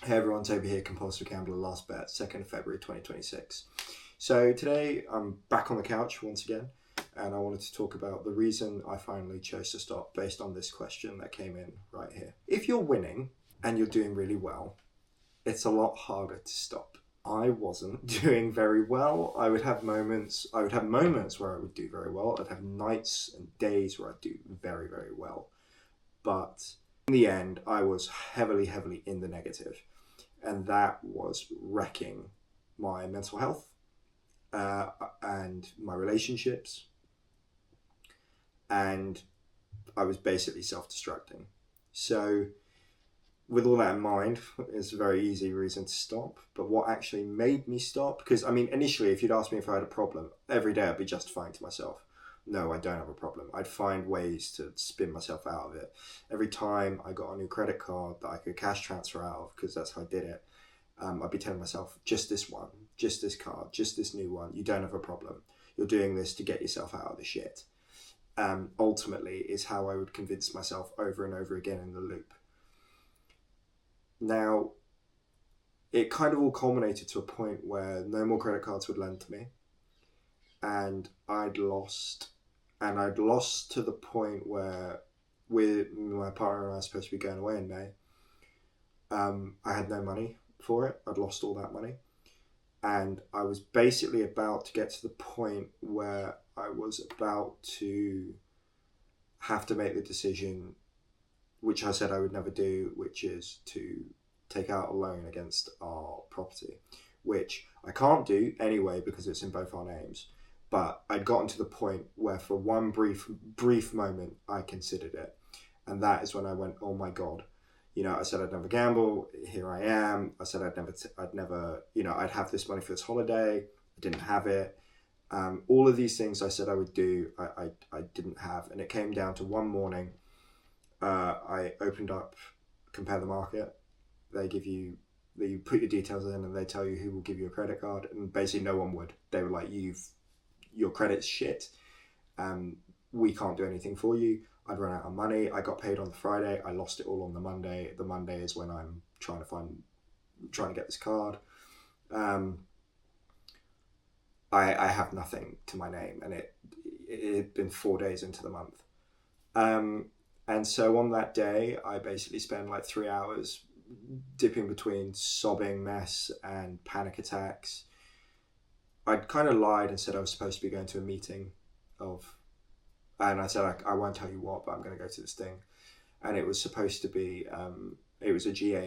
Hey everyone, Toby here, Compulsive Gambler, Last Bet, 2nd of February 2026. So today I'm back on the couch once again, and I wanted to talk about the reason I finally chose to stop based on this question that came in right here. If you're winning and you're doing really well, it's a lot harder to stop. I wasn't doing very well. I would have moments where I would do very well. I'd have nights and days where I'd do very, very well. But in the end, I was heavily in the negative. And that was wrecking my mental health and my relationships. And I was basically self-destructing. So with all that in mind, it's a very easy reason to stop. But what actually made me stop, because I mean, initially, if you'd asked me if I had a problem, every day I'd be justifying to myself, no, I don't have a problem. I'd find ways to spin myself out of it. Every time I got a new credit card that I could cash transfer out of, because that's how I did it, I'd be telling myself, just this one, just this card, just this new one, you don't have a problem. You're doing this to get yourself out of the shit. Ultimately is how I would convince myself over and over again in the loop. Now, it kind of all culminated to a point where no more credit cards would lend to me. And I'd lost to the point where with my partner and I were supposed to be going away in May. I had no money for it. I'd lost all that money. And I was basically about to get to the point where I was about to have to make the decision, which I said I would never do, which is to take out a loan against our property, which I can't do anyway because it's in both our names. But I'd gotten to the point where for one brief moment I considered it. And that is when I went, oh my God. You know, I said I'd never gamble. Here I am. I said I'd never, I'd have this money for this holiday. I didn't have it. All of these things I said I would do, I didn't have. And it came down to one morning. I opened up Compare the Market. You put your details in and they tell you who will give you a credit card. And basically no one would. They were like, your credit's shit. We can't do anything for you. I'd run out of money. I got paid on the Friday. I lost it all on the Monday. The Monday is when I'm trying to get this card. I have nothing to my name, and it had been 4 days into the month. And so on that day, I basically spent like 3 hours dipping between sobbing mess and panic attacks. I'd kind of lied and said I was supposed to be going to a meeting and I said, I won't tell you what, but I'm going to go to this thing. And it was supposed to be, it was a GA